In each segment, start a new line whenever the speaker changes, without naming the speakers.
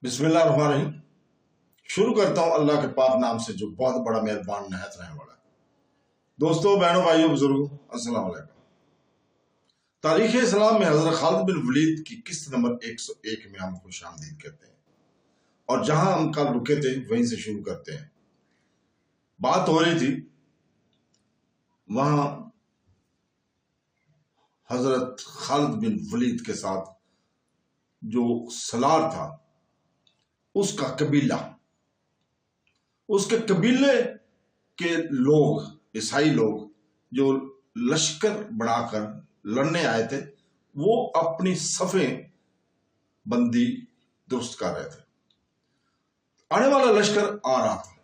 बिस्मिल्लाह रहमान रहीम। शुरू करता हूँ अल्लाह के पाक नाम से जो बहुत बड़ा मेहरबान नहायत रहने वाला है। दोस्तों, बहनों, भाइयों, बुजुर्गों, अस्सलाम वालेकुम। तारीख इस्लाम में हजरत खालिद बिन वलीद की किस्त नंबर 101 में हम खुशामदीद कहते हैं और जहां हम कल रुके थे वहीं से शुरू करते हैं। बात हो रही थी वहां हजरत खालिद बिन वलीद के साथ जो सलार था उसका कबीला, उसके कबीले के लोग, ईसाई लोग जो लश्कर बनाकर लड़ने आए थे, वो अपनी सफ़े बंदी दुरुस्त कर रहे थे। आने वाला लश्कर आ रहा था।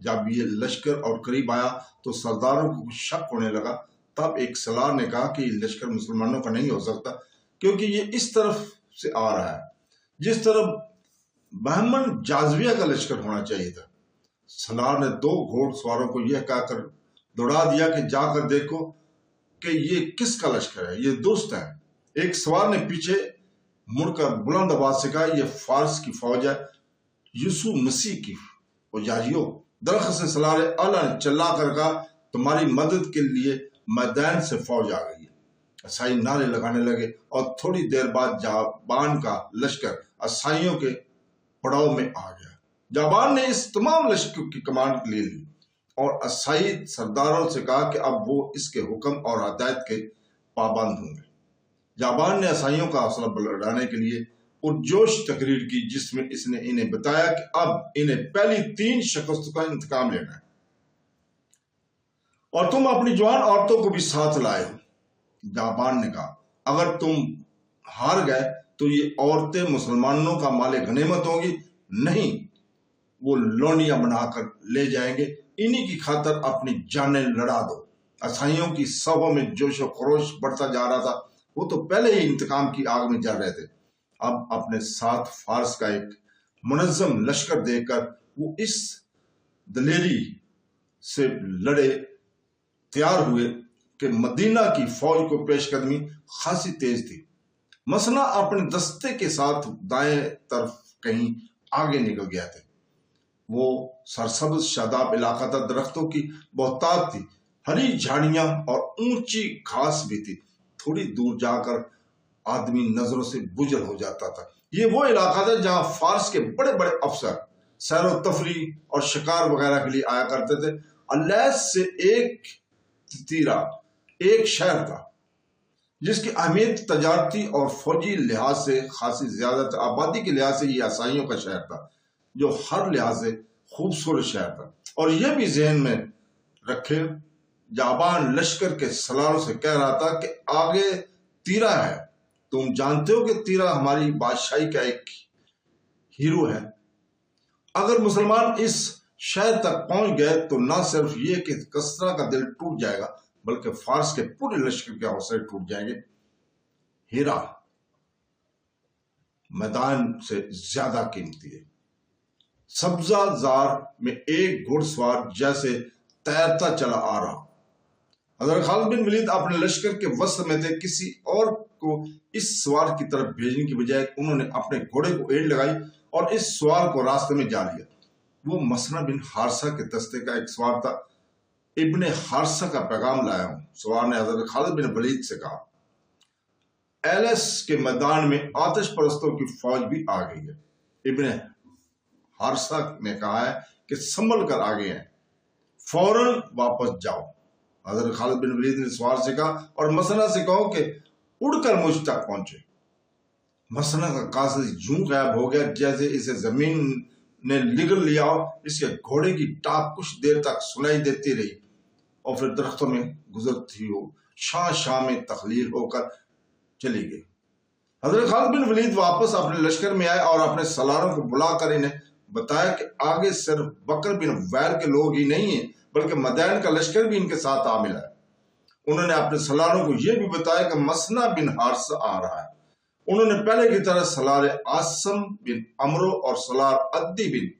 जब ये लश्कर और करीब आया तो सरदारों को शक होने लगा। तब एक सलार ने कहा कि लश्कर मुसलमानों का नहीं हो सकता, क्योंकि ये इस तरफ से आ रहा है जिस तरफ बहमन जाजविया का लश्कर होना चाहिए था। सलार ने दो घोड़सवारों को यह कहकर दौड़ा दिया कि जाकर देखो कि ये किसका लश्कर है, ये दुष्ट है। एक सवार ने पीछे मुड़कर बुलंद आवाज से कहा, यह फारस की फौज है, यूसुफ मसीह की फौजारियों। दरख्त से सलार आला ने चिल्ला कर कहा, तुम्हारी मदद के लिए मैदान से फौज आ गई है। ईसाई नारे लगाने लगे और थोड़ी देर बाद जाबान का लश्कर ईसाइयों के पड़ाव में आ गया। जाबान ने इस तमाम लश्कर की कमांड ले ली और ईसाई सरदारों से कहा कि अब वो इसके हुक्म और हदायत के पाबंद होंगे। जाबान ने ईसाइयों का हौसला बढ़ाने के लिए पुरजोश तकरीर की, जिसमें इसने इन्हें बताया कि अब इन्हें पहली 3 शिकस्तों का इंतकाम लेना है और तुम अपनी जवान औरतों को भी साथ लाए हो। जाबान ने कहा, अगर तुम हार गए तो ये औरतें मुसलमानों का माले गनीमत होगी, नहीं वो लोनियां बनाकर ले जाएंगे। इन्हीं की खातर अपनी जानें लड़ा दो। ईसाइयों की सभों में जोश और खरोश बढ़ता जा रहा था। वो तो पहले ही इंतकाम की आग में जल रहे थे। अब अपने साथ फारस का एक मुनज्जम लश्कर देकर वो इस दलेरी से लड़े तैयार हुए कि मदीना की फौज को पेशकदमी खासी तेज थी। मसना अपने दस्ते के साथ दाएं तरफ कहीं आगे निकल गया थे। वो सरसब्ज शादाब इलाका था, दरख्तों की बहुतायत थी, हरी झाड़ियां और ऊंची घास भी थी। थोड़ी दूर जाकर आदमी नजरों से गुजर हो जाता था। ये वो इलाका था जहां फारस के बड़े बड़े अफसर सैर तफरी और शिकार वगैरह के लिए आया करते थे। अल्लैस से एक तीरा एक शहर था जिसकी अहमियत तजारती और फौजी लिहाज से खासी ज्यादा था। आबादी के लिहाज से ये ईसाइयों का शहर था, जो हर लिहाज से खूबसूरत शहर था। और यह भी जहन में रखे, जाबान लश्कर के सलारों से कह रहा था कि आगे तीरा है। तुम जानते हो कि तीरा हमारी बादशाही का एक हीरो है। अगर मुसलमान इस शहर तक पहुंच गए तो न सिर्फ ये कि कसरा का दिल टूट जाएगा, बल्कि फारस के पूरे लश्कर के हौसले टूट जाएंगे। हीरा मैदान से ज्यादा कीमती है। सब्जा जार में एक घुड़सवार जैसे तैरता चला आ रहा। हज़रत खालिद बिन वलीद अपने लश्कर के वस्त में थे। किसी और को इस सवार की तरफ भेजने की बजाय उन्होंने अपने घोड़े को एड़ लगाई और इस सवार को रास्ते में जा लिया। वो मसना बिन हारसा के दस्ते का एक सवार था। इब्ने हारसा का पैगाम लाया हूं, सवार ने हज़रत खालिद बिन वलीद से कहा। एलएस के मैदान में आतिश परस्तों की फौज भी आ गई है। इब्ने हारसा ने कहा है कि संभल कर आगे हैं, फौरन वापस जाओ। हज़रत खालिद बिन वलीद ने सवार से कहा, और मसना से कहो कि उड़कर मुझ तक पहुंचे। मसना का कासिद यूं गायब हो गया जैसे इसे जमीन ने लिगल लिया हो। इसके घोड़े की टाप कुछ देर तक सुनाई देती रही और फिर दरख्तों में गुजरती हो शाह शाह में तखलील होकर चली गई। हज़रत खालिद बिन वलीद वापस अपने लश्कर में आए और अपने सलारों को बुलाकर इन्हें बताया कि आगे सिर्फ बकर बिन वैल के लोग ही नहीं है, बल्कि मदैन का लश्कर भी इनके साथ आ मिला है। उन्होंने अपने सलारों को यह भी बताया कि मसना बिन हारसा आ रहा है। उन्होंने पहले की तरह सलार आसम बिन अमरो और सलार अद्दी बिन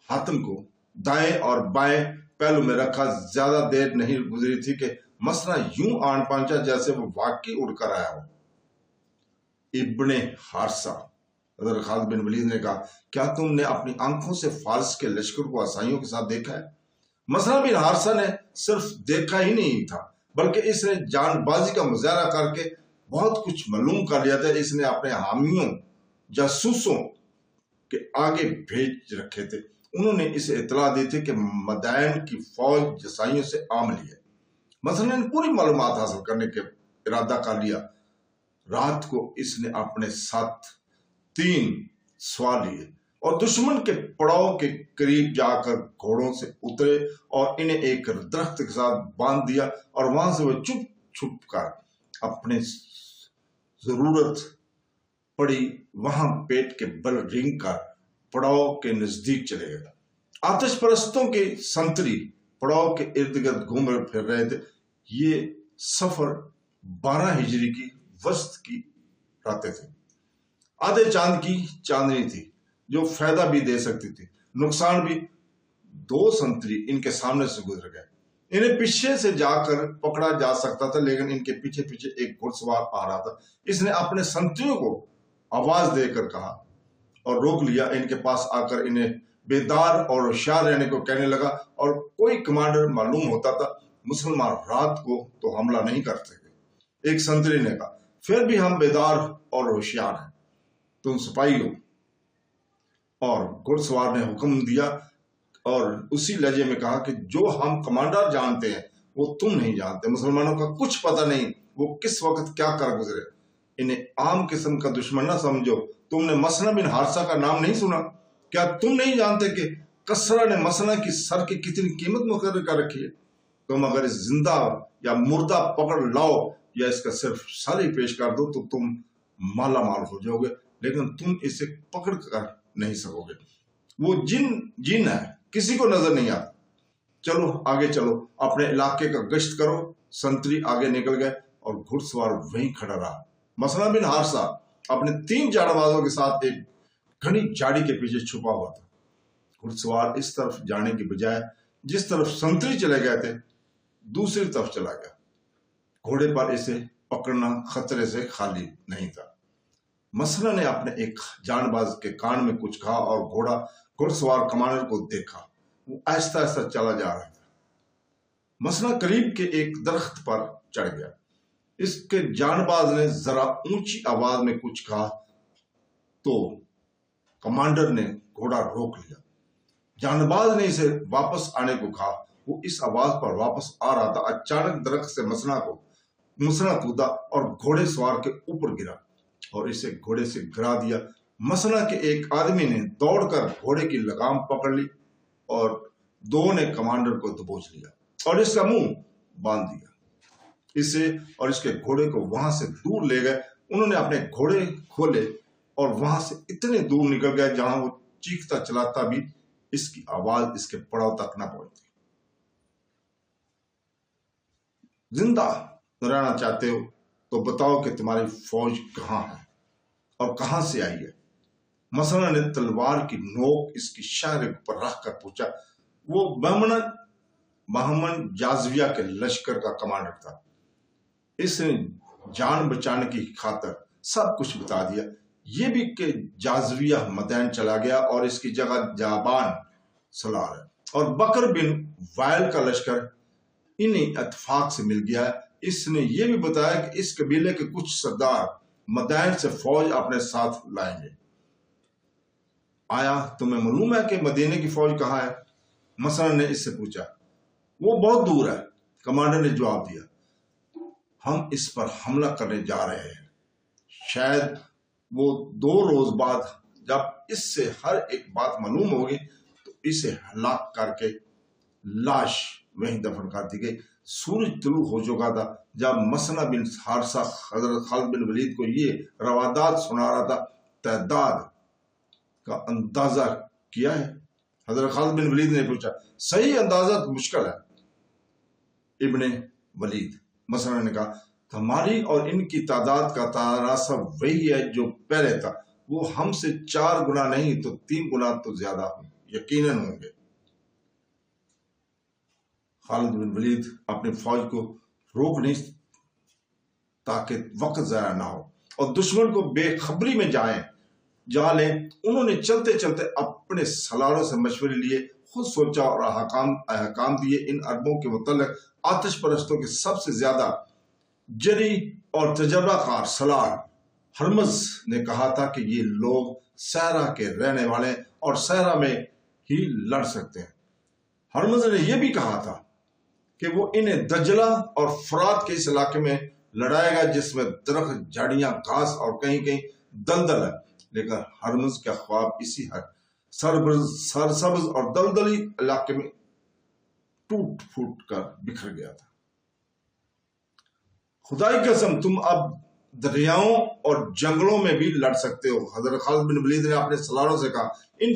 हातम को दाएं और बाएं पहलू में रखा। ज्यादा देर नहीं गुजरी थी कि मसना यूं आन पहुंचा जैसे वो वाकई उड़कर आया हो। इब्ने हारसा حضرت خالد بن ولید نے کہا کیا تم نے اپنی آنکھوں سے فارس کے لشکر کو آسائیوں کے ساتھ دیکھا ہے؟ مسلمہ بن حارثہ نے صرف دیکھا ہی نہیں تھا بلکہ اس نے جان بازی کا مظاہرہ کر کے بہت کچھ معلوم کر لیا تھا۔ اس نے اپنے حامیوں جاسوسوں کے آگے بھیج رکھے تھے، انہوں نے اسے اطلاع دی تھی کہ مدائن کی فوج جسائیوں سے عاملی ہے۔ مثلا نے پوری معلومات حاصل کرنے کے ارادہ کر لیا۔ رات کو اس نے اپنے ساتھ 3 سوار لیے اور دشمن کے پڑاؤ کے قریب جا کر گھوڑوں سے اترے اور انہیں ایک درخت کے ساتھ باندھ دیا اور وہاں سے وہ چپ چھپ کر اپنے ضرورت پڑی وہاں پیٹ کے بل رینگ کر پڑاؤ کے نزدیک چلے گئے۔ آتش پرستوں کے سنتری پڑاؤ کے ارد گرد گھوم پھر رہے تھے۔ یہ سفر 12 ہجری کی وسط کی راتیں تھے۔ آدھے چاند کی چاندنی تھی جو فائدہ بھی دے سکتی تھی، نقصان بھی۔ 2 سنتری ان کے سامنے سے گزر گئے، انہیں پیچھے سے جا کر پکڑا جا سکتا تھا لیکن ان کے پیچھے پیچھے ایک گھڑ سوار آ رہا تھا۔ اس نے اپنے سنتریوں کو آواز دے کر کہا اور روک لیا۔ ان کے پاس آ کر انہیں بیدار اور ہوشیار رہنے کو کہنے لگا، اور کوئی کمانڈر معلوم ہوتا تھا مسلمان رات کو تو حملہ نہیں کر سکتے۔ ایک سنتری نے کہا پھر بھی ہم بیدار اور ہوشیار ہیں، تم سپاہی ہو۔ اور گھڑ سوار نے حکم دیا اور اسی لہجے میں کہا کہ جو ہم کمانڈر جانتے ہیں وہ تم نہیں جانتے، مسلمانوں کا کچھ پتہ نہیں وہ کس وقت کیا کر گزرے۔ انہیں عام قسم کا دشمن نہ سمجھو۔ تم نے مسلمہ بن حارثہ کا نام نہیں سنا؟ کیا تم نہیں جانتے کہ کسرا نے مسلمہ کی سر کی کتنی قیمت مقرر کر رکھی ہے؟ تم اگر اس زندہ یا مردہ پکڑ لاؤ یا اس کا صرف سر ہی پیش کر دو تو تم مالا مال ہو جاؤ گے، لیکن تم اسے پکڑ کر نہیں سکو گے۔ وہ جن ہے، کسی کو نظر نہیں آتا۔ چلو آگے چلو، اپنے علاقے کا گشت کرو۔ سنتری آگے نکل گئے اور گھڑ سوار وہیں کھڑا رہا۔ مسلمہ بن حارثہ اپنے 3 جانبازوں کے ساتھ ایک گھنی جھاڑی کے پیچھے چھپا ہوا تھا۔ گھڑ سوار اس طرف جانے کی بجائے جس طرف سنتری چلے گئے تھے دوسری طرف چلا گیا۔ گھوڑے پر اسے پکڑنا خطرے سے خالی نہیں تھا۔ مسلمہ نے اپنے ایک جانباز کے کان میں کچھ کہا اور گھڑ سوار کمانڈر کو دیکھا، وہ آہستہ آہستہ چلا جا رہا تھا۔ مسلمہ قریب کے ایک درخت پر چڑھ گیا۔ اس کے جانباز نے ذرا اونچی آواز میں کچھ کہا تو کمانڈر نے گھوڑا روک لیا۔ جانباز نے اسے واپس آنے کو کہا، وہ اس آواز پر واپس آ رہا تھا۔ اچانک درخت سے مسلمہ کودا اور گھوڑے سوار کے اوپر گرا اور اسے گھوڑے سے گرا دیا۔ مسلمہ کے ایک آدمی نے دوڑ کر گھوڑے کی لگام پکڑ لی اور 2 نے کمانڈر کو دبوچ لیا اور اس کا منہ باندھ دیا۔ اسے اور اس کے گھوڑے کو وہاں سے دور لے گئے۔ انہوں نے اپنے گھوڑے کھولے اور وہاں سے اتنے دور نکل گئے جہاں وہ چیختا چلاتا بھی اس کی آواز اس کے پڑاؤ تک نہ پہنچتی۔ زندہ رہنا چاہتے ہو تو بتاؤ کہ تمہاری فوج کہاں ہے اور کہاں سے آئی ہے؟ مسلمہ نے تلوار کی نوک اس کی شہر پر رکھ کر پوچھا۔ وہ بہمن جازویہ کے لشکر کا کمانڈر تھا۔ اس نے جان بچانے کی خاطر سب کچھ بتا دیا، یہ بھی کہ جازویہ مدین چلا گیا اور اس کی جگہ جابان سلار ہے، اور بکر بن وائل کا لشکر انہیں اتفاق سے مل گیا ہے۔ اس نے یہ بھی بتایا کہ اس قبیلے کے کچھ سردار مدائن سے فوج اپنے ساتھ لائیں گے۔ آیا تمہیں معلوم ہے کہ مدینے کی فوج کہاں ہے؟ مسلمہ نے اس سے پوچھا۔ وہ بہت دور ہے، کمانڈر نے جواب دیا۔ ہم اس پر حملہ کرنے جا رہے ہیں، شاید وہ 2 روز بعد جب اس سے ہر ایک بات معلوم ہوگی تو اسے ہلاک کر کے لاش وہیں دفن کر دی گئی۔ سورج طلوع ہو چکا تھا جب مسلمہ بن حارثہ حضرت خالد بن ولید کو یہ روادات سنا رہا تھا۔ تعداد کا اندازہ کیا ہے؟ حضرت خالد بن ولید نے پوچھا۔ صحیح اندازہ مشکل ہے ابن ولید، مسلمہ نے کہا۔ ہماری اور ان کی تعداد کا تناسب وہی ہے جو پہلے تھا، وہ ہم سے 4 گنا نہیں تو 3 گنا تو زیادہ یقیناً ہوں گے۔ خالد بن ولید اپنی فوج کو روک نہیں تاکہ وقت ضائع نہ ہو اور دشمن کو بے خبری میں جائیں जहाँ लें। उन्होंने चलते चलते अपने सलारों से मशवरे लिए, खुद सोचा और अहकाम दिए। इन अरबों के मुतल्लिक आतिश परस्तों के सबसे ज्यादा जरी और तजर्बाकार सलार हरमज ने कहा था कि ये लोग सहरा के रहने वाले और सहरा में ही लड़ सकते हैं। हरमज ने यह भी कहा था कि वो इन्हें दजला और फरात के इस इलाके में लड़ाएगा जिसमें दरख्त, झाड़ियां, घास और कहीं कहीं दलदल है। लेकिन हरमज का ख्वाब इसी सरसब्ज और दलदली इलाके में टूट फूट कर बिखर गया था। खुदाई कसम, तुम अब दरियाओं और जंगलों में भी लड़ सकते हो। हजरत खालिद बिन वलीद ने अपने सलारों से कहा, इन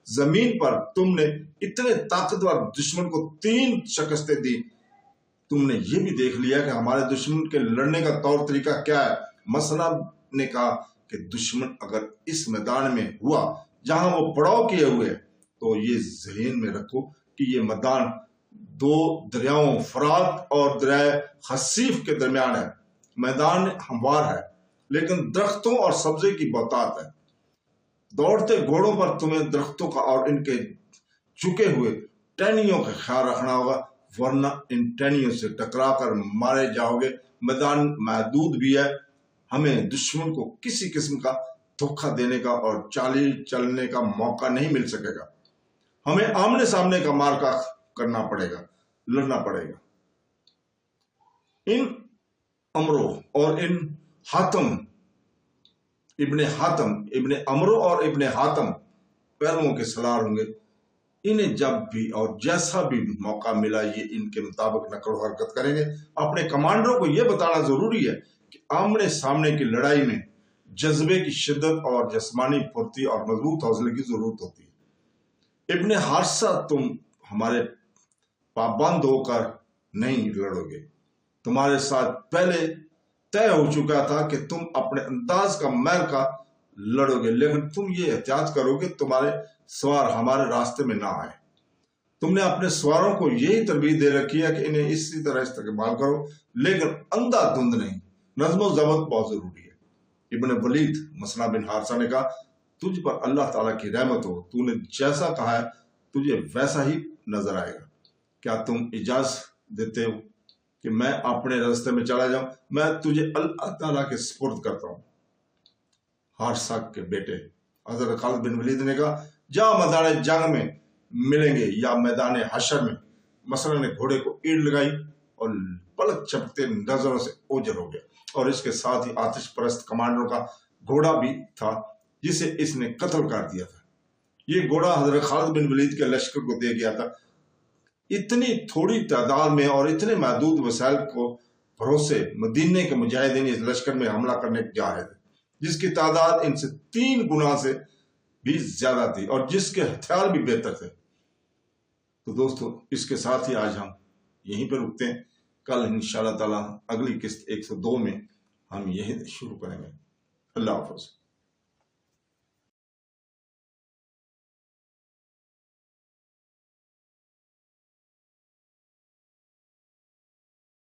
जमीन पर तुमने इतने ताकतवर दुश्मन को 3 शिकस्तें दी। तुमने ये भी देख लिया कि हमारे दुश्मन के लड़ने का तौर तरीका क्या है। मसला ने कहा कि दुश्मन अगर इस मैदान में हुआ जहां वो पड़ाव किए हुए, तो ये ज़हन में रखो कि ये मैदान 2 दरियाओं फरात और दरिया खसीफ के दरमियान है। मैदान हमवार है लेकिन दरख्तों और सब्जे की बहुतात है। दौड़ते घोड़ों पर तुम्हें दरख्तों का और इनके झुके हुए टहनियों का ख्याल रखना होगा, वरना इन टहनियों से टकरा कर मारे जाओगे। मैदान महदूद भी है। हमें दुश्मन को किसी किस्म का धोखा देने का और चाली चलने का मौका नहीं मिल सकेगा। हमें आमने सामने का मार्का करना पड़ेगा, लड़ना पड़ेगा। इन अमरो और इन हातम इब्ने अमरो और इब्ने हातम पहलुओं के सलार होंगे। इन्हें जब भी और जैसा भी मौका मिला ये इनके मुताबिक नकल हरकत करेंगे। अपने कमांडरों को यह बताना जरूरी है कि आमने सामने की लड़ाई में जज्बे की शिद्दत और जिस्मानी फुर्ती और मजबूत हौसले की जरूरत होती है। इब्ने हारसा, तुम हमारे पाबंद होकर नहीं लड़ोगे। तुम्हारे साथ पहले तय हो चुका था कि तुम अपने अंदाज का मैल का लड़ोगे, लेकिन तुम ये एहतियात करोगे तुम्हारे सवार हमारे रास्ते में ना आए। तुमने अपने सवारों को यही तरबीज दे रखी है कि इन्हें इसी तरह इस्तेमाल करो, लेकिन अंधाधुंध नहीं। नज़्म व ज़ब्त बहुत जरूरी है। इब्ने वलीद मसना बिन हारसा ने कहा, तुझ पर अल्लाह ताला की रहमत हो। तूने जैसा कहा है तुझे वैसा ही नजर आएगा। क्या तुम इजाजत देते हो कि मैं अपने रास्ते में चला जाऊं? मैं तुझे अल्लाह ताला के सुपुर्द करता हूं। हारसा के बेटे हजरत खालिद बिन वलीद ने कहा, जहां मैदान जंग में मिलेंगे या मैदान हशर में। मसला ने घोड़े को ईड़ लगाई और पलक चपकते नजरों से ओझल हो गया। और इसके साथ ही आतिश परस्त कमांडरों का घोड़ा भी था जिसे इसने कत्ल कर दिया था। ये घोड़ा हजरत खालिद बिन वलीद के लश्कर को दे गया था। इतनी थोड़ी तादाद में और इतने महदूद वसाइल को भरोसे मदीने के मुजाहिदीन इस लश्कर में हमला करने जा रहे थे, जिसकी तादाद इनसे 3 गुना से भी ज्यादा थी और जिसके हथियार भी बेहतर थे। तो दोस्तों, इसके साथ ही आज हम यहीं पर रुकते हैं। कल इंशाअल्लाह ताला अगली किस्त 102 में हम यही शुरू करेंगे। अल्लाह हाफ़िज़।